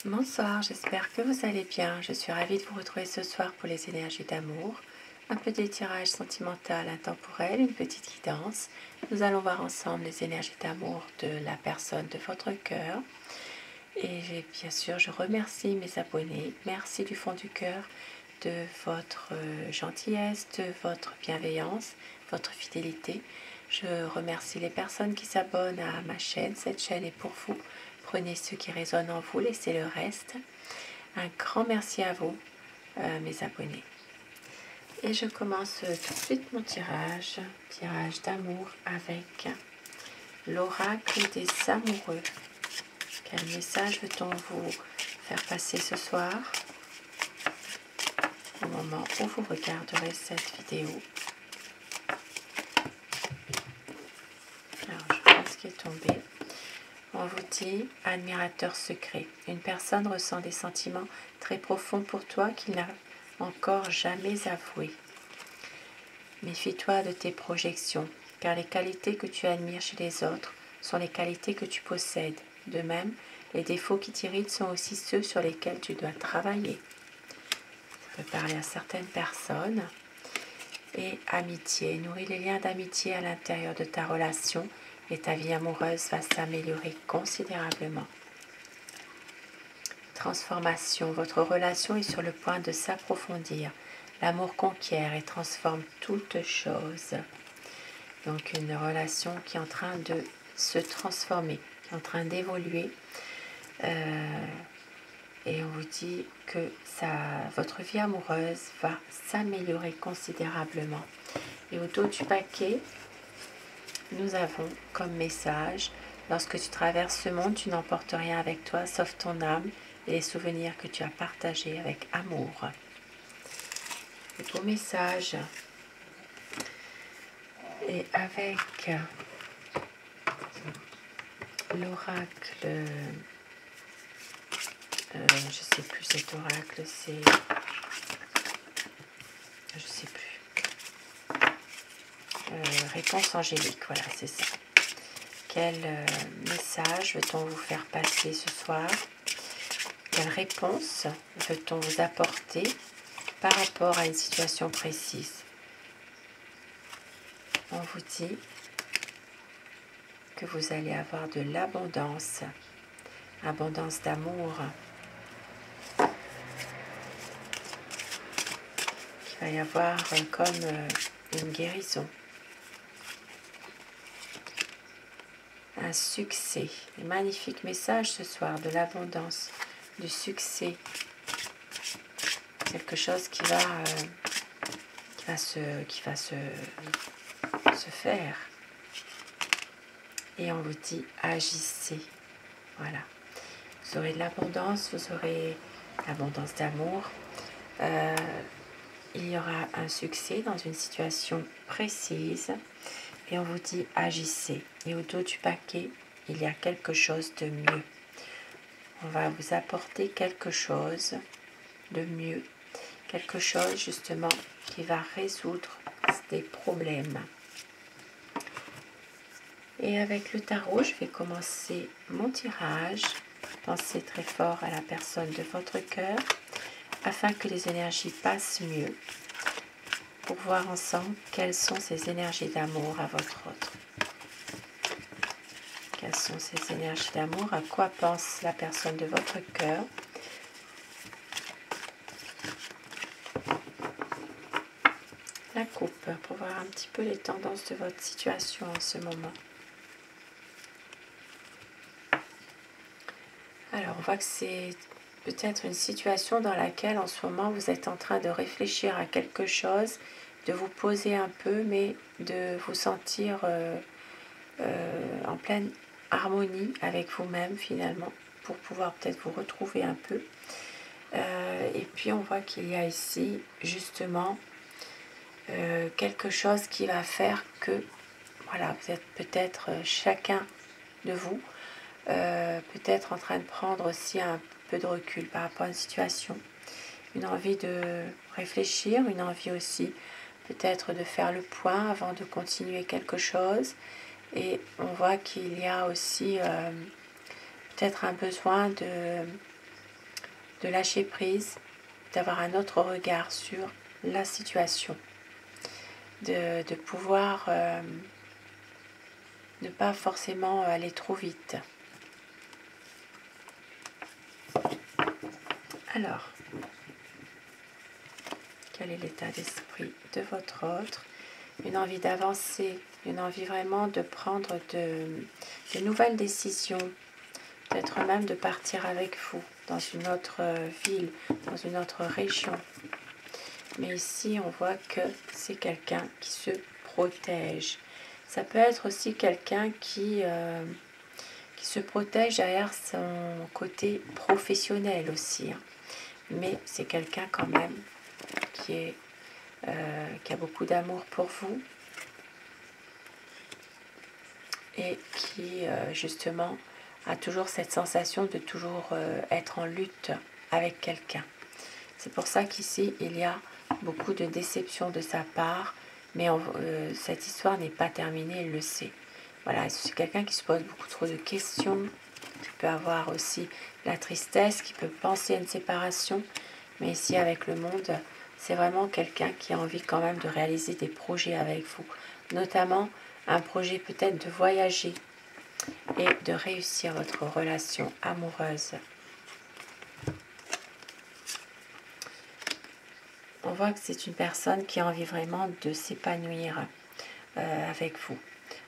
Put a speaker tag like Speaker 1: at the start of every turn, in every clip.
Speaker 1: Bonsoir, j'espère que vous allez bien. Je suis ravie de vous retrouver ce soir pour les énergies d'amour. Un peu d'étirage sentimental intemporel, une petite guidance. Nous allons voir ensemble les énergies d'amour de la personne de votre cœur. Et bien sûr, je remercie mes abonnés. Merci du fond du cœur de votre gentillesse, de votre bienveillance, votre fidélité. Je remercie les personnes qui s'abonnent à ma chaîne. Cette chaîne est pour vous. Prenez ce qui résonne en vous, laissez le reste. Un grand merci à vous, mes abonnés. Et je commence tout de suite mon tirage d'amour avec l'oracle des amoureux. Quel message veut-on vous faire passer ce soir, au moment où vous regarderez cette vidéo? Alors, je vois ce qui est tombé. On vous dit, admirateur secret, une personne ressent des sentiments très profonds pour toi qu'il n'a encore jamais avoués. Méfie-toi de tes projections, car les qualités que tu admires chez les autres sont les qualités que tu possèdes. De même, les défauts qui t'irritent sont aussi ceux sur lesquels tu dois travailler. Ça peut parler à certaines personnes. Et amitié, nourris les liens d'amitié à l'intérieur de ta relation et ta vie amoureuse va s'améliorer considérablement. Transformation, votre relation est sur le point de s'approfondir. L'amour conquiert et transforme toute chose. Donc une relation qui est en train de se transformer, qui est en train d'évoluer. Et on vous dit que votre vie amoureuse va s'améliorer considérablement. Et au dos du paquet, nous avons comme message: lorsque tu traverses ce monde, tu n'emportes rien avec toi sauf ton âme et les souvenirs que tu as partagés avec amour. Le beau message. Et avec l'oracle, je ne sais plus cet oracle, c'est... Je ne sais plus. Réponse angélique, voilà, c'est ça. Quel message veut-on vous faire passer ce soir? Quelle réponse veut-on vous apporter par rapport à une situation précise? On vous dit que vous allez avoir de l'abondance, abondance d'amour. Il va y avoir comme une guérison. Un succès, un magnifique message ce soir, de l'abondance, du succès, quelque chose qui va se faire. Et on vous dit agissez, voilà. Vous aurez de l'abondance, vous aurez l'abondance d'amour. Il y aura un succès dans une situation précise. Et on vous dit agissez. Et au dos du paquet, il y a quelque chose de mieux. On va vous apporter quelque chose de mieux. Quelque chose justement qui va résoudre des problèmes. Et avec le tarot, je vais commencer mon tirage. Pensez très fort à la personne de votre cœur afin que les énergies passent mieux, pour voir ensemble quelles sont ces énergies d'amour à votre autre. Quelles sont ces énergies d'amour? À quoi pense la personne de votre cœur? La coupe, pour voir un petit peu les tendances de votre situation en ce moment. Alors, on voit que c'est peut-être une situation dans laquelle en ce moment vous êtes en train de réfléchir à quelque chose, de vous poser un peu, mais de vous sentir en pleine harmonie avec vous-même finalement, pour pouvoir peut-être vous retrouver un peu. Et puis on voit qu'il y a ici justement quelque chose qui va faire que, voilà, vous êtes peut-être chacun de vous peut-être en train de prendre aussi un peu de recul par rapport à une situation, une envie de réfléchir, une envie aussi peut-être de faire le point avant de continuer quelque chose. Et on voit qu'il y a aussi peut-être un besoin de lâcher prise, d'avoir un autre regard sur la situation, de pouvoir ne pas forcément aller trop vite. Alors, quel est l'état d'esprit de votre autre? Une envie d'avancer, une envie vraiment de prendre de nouvelles décisions, peut-être même de partir avec vous dans une autre ville, dans une autre région. Mais ici, on voit que c'est quelqu'un qui se protège. Ça peut être aussi quelqu'un qui se protège derrière son côté professionnel aussi. Hein. Mais c'est quelqu'un quand même qui a beaucoup d'amour pour vous et qui justement a toujours cette sensation de toujours être en lutte avec quelqu'un. C'est pour ça qu'ici il y a beaucoup de déception de sa part, mais cette histoire n'est pas terminée, il le sait. Voilà, c'est quelqu'un qui se pose beaucoup trop de questions, qui peut avoir aussi la tristesse, qui peut penser à une séparation, mais ici avec le monde, c'est vraiment quelqu'un qui a envie quand même de réaliser des projets avec vous, notamment un projet peut-être de voyager et de réussir votre relation amoureuse. On voit que c'est une personne qui a envie vraiment de s'épanouir avec vous.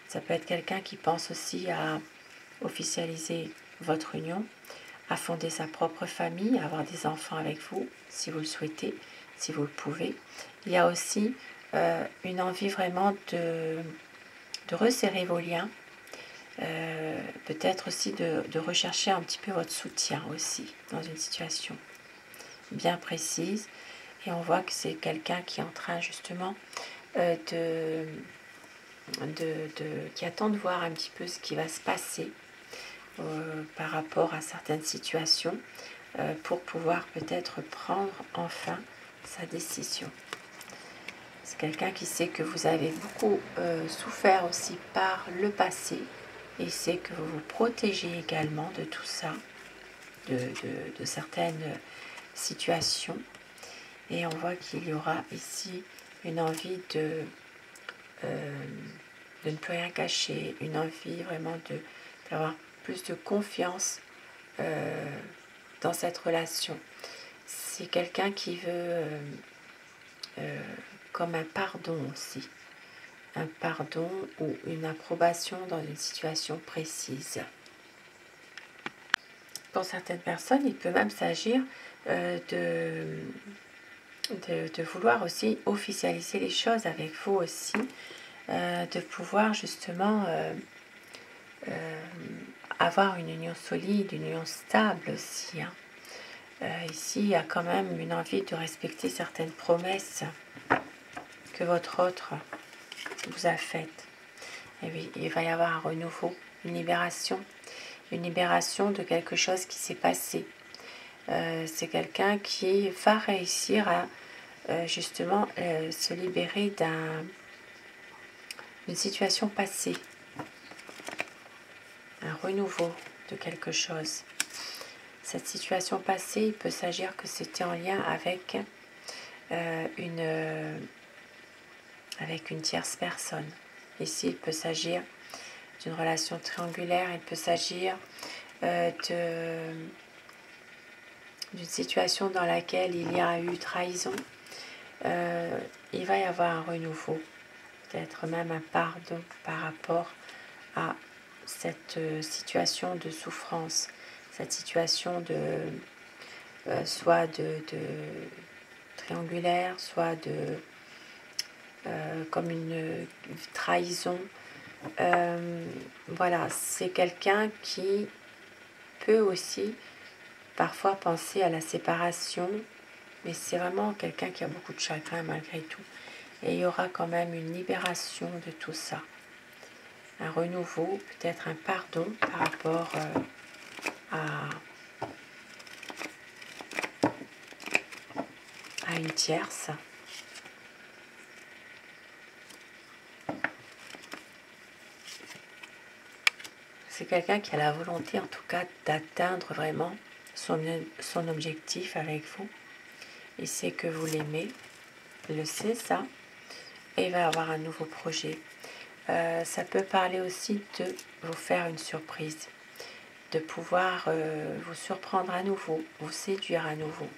Speaker 1: Ça peut être quelqu'un qui pense aussi à officialiser votre union, à fonder sa propre famille, à avoir des enfants avec vous, si vous le souhaitez, si vous le pouvez. Il y a aussi une envie vraiment de resserrer vos liens, peut-être aussi de rechercher un petit peu votre soutien aussi dans une situation bien précise. Et on voit que c'est quelqu'un qui est en train justement qui attend de voir un petit peu ce qui va se passer par rapport à certaines situations pour pouvoir peut-être prendre enfin sa décision. C'est quelqu'un qui sait que vous avez beaucoup souffert aussi par le passé et sait que vous vous protégez également de tout ça, de certaines situations. Et on voit qu'il y aura ici une envie de ne plus rien cacher, une envie vraiment d'avoir plus de confiance dans cette relation. C'est quelqu'un qui veut comme un pardon aussi, un pardon ou une approbation dans une situation précise. Pour certaines personnes, il peut même s'agir de vouloir aussi officialiser les choses avec vous aussi, de pouvoir justement avoir une union solide, une union stable aussi. Hein. Ici, il y a quand même une envie de respecter certaines promesses que votre autre vous a faites. Et oui, il va y avoir un renouveau, une libération de quelque chose qui s'est passé. C'est quelqu'un qui va réussir à justement se libérer d'une situation passée, un renouveau de quelque chose. Cette situation passée, il peut s'agir que c'était en lien avec une tierce personne. Ici, il peut s'agir d'une relation triangulaire, il peut s'agir d'une situation dans laquelle il y a eu trahison. Il va y avoir un renouveau, peut-être même un pardon par rapport à cette situation de souffrance, cette situation soit de triangulaire, soit comme une trahison. Voilà, c'est quelqu'un qui peut aussi parfois penser à la séparation, mais c'est vraiment quelqu'un qui a beaucoup de chagrin malgré tout. Et il y aura quand même une libération de tout ça. Un renouveau, peut-être un pardon par rapport à une tierce. C'est quelqu'un qui a la volonté en tout cas d'atteindre vraiment son objectif avec vous. Il sait que vous l'aimez, il le sait ça, et il va avoir un nouveau projet. Ça peut parler aussi de vous faire une surprise, de pouvoir vous surprendre à nouveau, vous séduire à nouveau,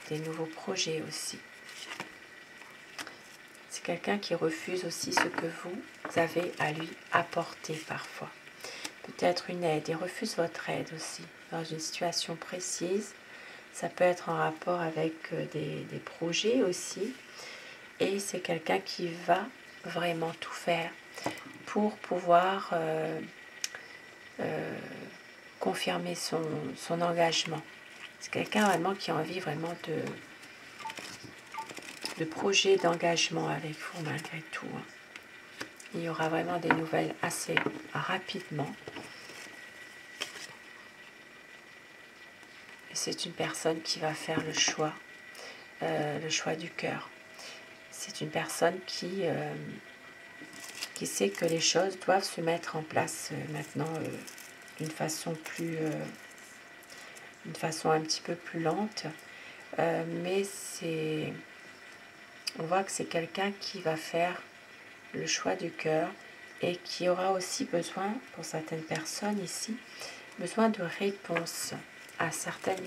Speaker 1: des nouveaux projets aussi. C'est quelqu'un qui refuse aussi ce que vous avez à lui apporter parfois. Peut-être une aide, il refuse votre aide aussi, dans une situation précise. Ça peut être en rapport avec des projets aussi. Et c'est quelqu'un qui va vraiment tout faire pour pouvoir confirmer son engagement. C'est quelqu'un vraiment qui a envie vraiment de projet d'engagement avec vous malgré tout. Il y aura vraiment des nouvelles assez rapidement. Et c'est une personne qui va faire le choix du cœur. C'est une personne qui sait que les choses doivent se mettre en place maintenant d'une façon un petit peu plus lente. Mais on voit que c'est quelqu'un qui va faire le choix du cœur et qui aura aussi besoin, pour certaines personnes ici, besoin de réponses à certaines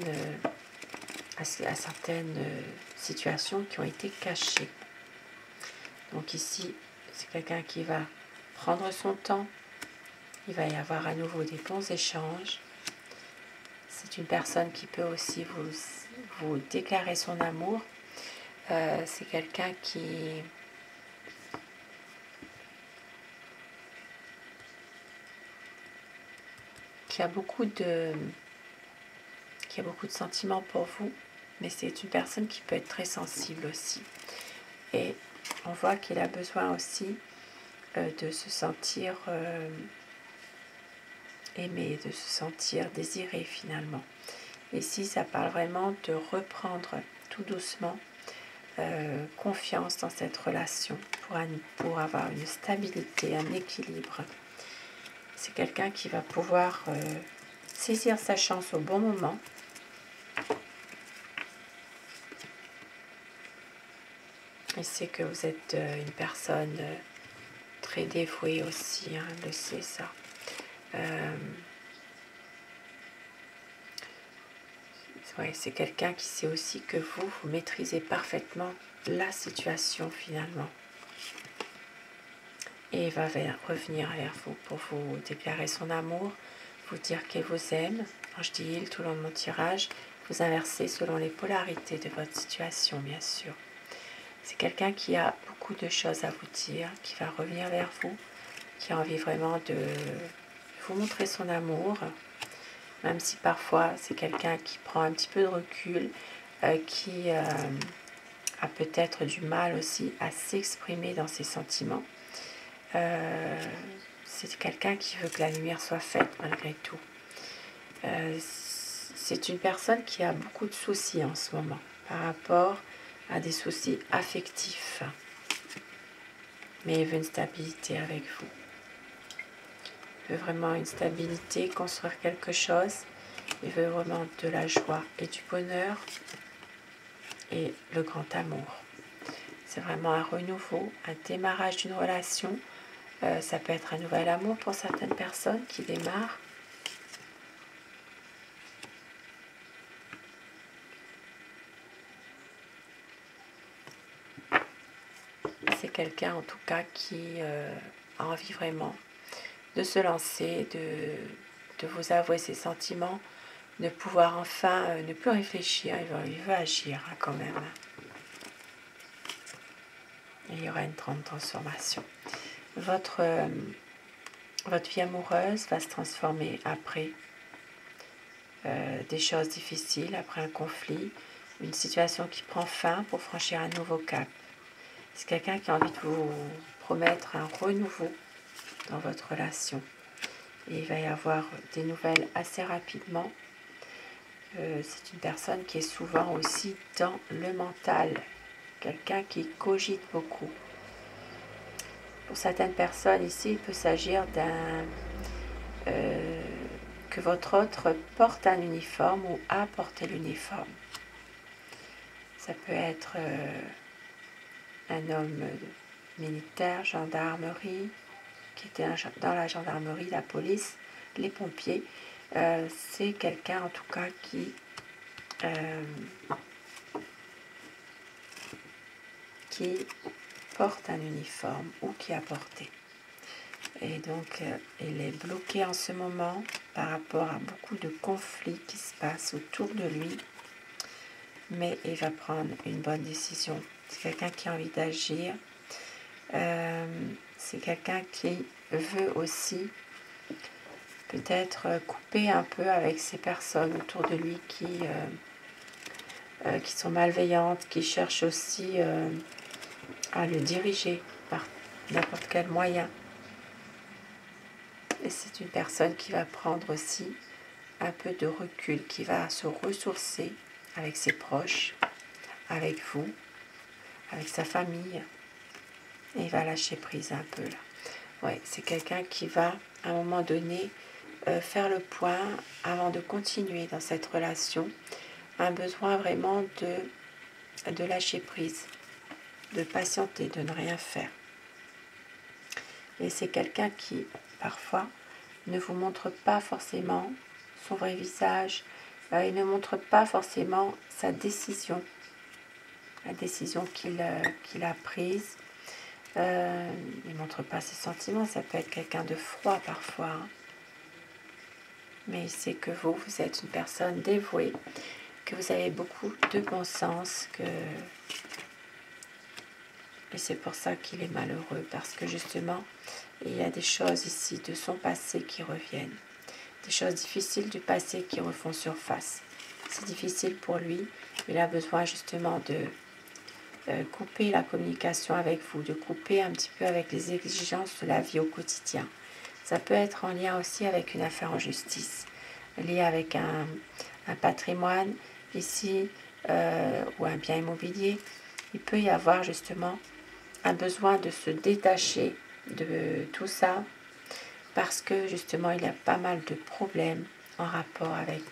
Speaker 1: situations qui ont été cachées. Donc ici, c'est quelqu'un qui va prendre son temps, il va y avoir à nouveau des bons échanges. C'est une personne qui peut aussi vous déclarer son amour. C'est quelqu'un qui a beaucoup de sentiments pour vous, mais c'est une personne qui peut être très sensible aussi. Et on voit qu'il a besoin aussi de se sentir aimé, de se sentir désiré finalement. Ici, ça parle vraiment de reprendre tout doucement confiance dans cette relation pour avoir une stabilité, un équilibre. C'est quelqu'un qui va pouvoir saisir sa chance au bon moment. Il sait que vous êtes une personne très dévouée aussi, il le sait ça. Ouais, c'est quelqu'un qui sait aussi que vous maîtrisez parfaitement la situation finalement. Et il va revenir vers vous pour vous déclarer son amour, vous dire qu'il vous aime. Quand je dis il, tout le long de mon tirage, vous inversez selon les polarités de votre situation, bien sûr. C'est quelqu'un qui a beaucoup de choses à vous dire, qui va revenir vers vous, qui a envie vraiment de vous montrer son amour, même si parfois c'est quelqu'un qui prend un petit peu de recul, qui a peut-être du mal aussi à s'exprimer dans ses sentiments. C'est quelqu'un qui veut que la lumière soit faite malgré tout. C'est une personne qui a beaucoup de soucis en ce moment par rapport à des soucis affectifs. Mais il veut une stabilité avec vous. Il veut vraiment une stabilité, construire quelque chose. Il veut vraiment de la joie et du bonheur et le grand amour. C'est vraiment un renouveau, un démarrage d'une relation. Ça peut être un nouvel amour pour certaines personnes qui démarrent. C'est quelqu'un en tout cas qui a envie vraiment de se lancer, de vous avouer ses sentiments, de pouvoir enfin ne plus réfléchir, il veut agir quand même. Et il y aura une grande transformation. Votre vie amoureuse va se transformer après des choses difficiles, après un conflit, une situation qui prend fin pour franchir un nouveau cap. C'est quelqu'un qui a envie de vous promettre un renouveau dans votre relation. Et il va y avoir des nouvelles assez rapidement. C'est une personne qui est souvent aussi dans le mental, quelqu'un qui cogite beaucoup. Pour certaines personnes ici, il peut s'agir que votre autre porte un uniforme ou a porté l'uniforme. Ça peut être un homme militaire, gendarmerie, qui était dans la gendarmerie, la police, les pompiers. C'est quelqu'un en tout cas qui porte un uniforme ou qui a porté. Et donc, il est bloqué en ce moment par rapport à beaucoup de conflits qui se passent autour de lui. Mais il va prendre une bonne décision. C'est quelqu'un qui a envie d'agir. C'est quelqu'un qui veut aussi peut-être couper un peu avec ces personnes autour de lui qui sont malveillantes, qui cherchent aussi à le diriger par n'importe quel moyen. Et c'est une personne qui va prendre aussi un peu de recul, qui va se ressourcer avec ses proches, avec vous, avec sa famille. Et il va lâcher prise un peu là. Ouais, c'est quelqu'un qui va, à un moment donné, faire le point avant de continuer dans cette relation. Un besoin vraiment de lâcher prise, de patienter, de ne rien faire. Et c'est quelqu'un qui, parfois, ne vous montre pas forcément son vrai visage. Il ne montre pas forcément sa décision, la décision qu'il a prise. Il ne montre pas ses sentiments. Ça peut être quelqu'un de froid parfois. Hein. Mais il sait que vous êtes une personne dévouée, que vous avez beaucoup de bon sens, et c'est pour ça qu'il est malheureux, parce que justement, il y a des choses ici de son passé qui reviennent, des choses difficiles du passé qui refont surface. C'est difficile pour lui, il a besoin justement de couper la communication avec vous, de couper un petit peu avec les exigences de la vie au quotidien. Ça peut être en lien aussi avec une affaire en justice, liée avec un patrimoine ici, ou un bien immobilier. Il peut y avoir justement un besoin de se détacher de tout ça, parce que justement il y a pas mal de problèmes en rapport avec,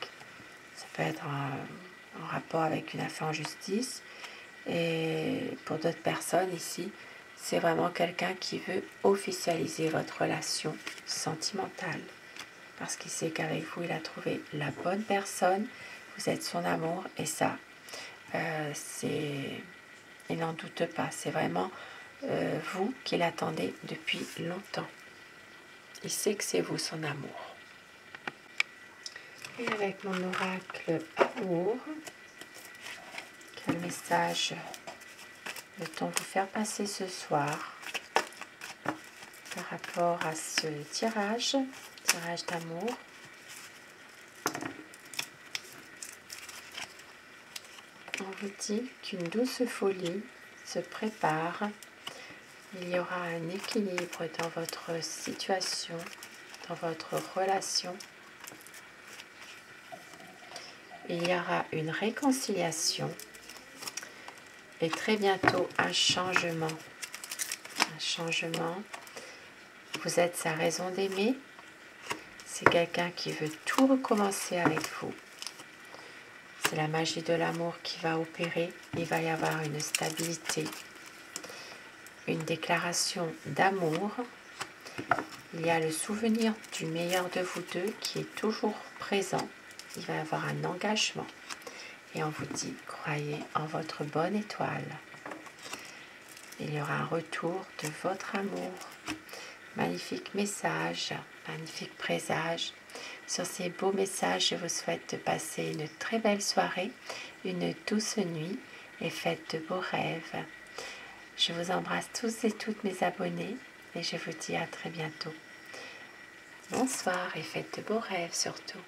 Speaker 1: ça peut être en rapport avec une affaire en justice, et pour d'autres personnes ici, c'est vraiment quelqu'un qui veut officialiser votre relation sentimentale, parce qu'il sait qu'avec vous, il a trouvé la bonne personne, vous êtes son amour, et ça, il n'en doute pas, c'est vraiment vous qui l'attendez depuis longtemps. Il sait que c'est vous son amour. Et avec mon oracle amour, quel message veut-on vous faire passer ce soir par rapport à ce tirage d'amour? On vous dit qu'une douce folie se prépare. Il y aura un équilibre dans votre situation, dans votre relation. Il y aura une réconciliation et très bientôt un changement. Un changement. Vous êtes sa raison d'aimer. C'est quelqu'un qui veut tout recommencer avec vous. C'est la magie de l'amour qui va opérer. Il va y avoir une stabilité, une déclaration d'amour. Il y a le souvenir du meilleur de vous deux qui est toujours présent. Il va y avoir un engagement. Et on vous dit, croyez en votre bonne étoile. Il y aura un retour de votre amour. Magnifique message, magnifique présage. Sur ces beaux messages, je vous souhaite de passer une très belle soirée, une douce nuit et faites de beaux rêves. Je vous embrasse tous et toutes mes abonnés et je vous dis à très bientôt. Bonsoir et faites de beaux rêves surtout.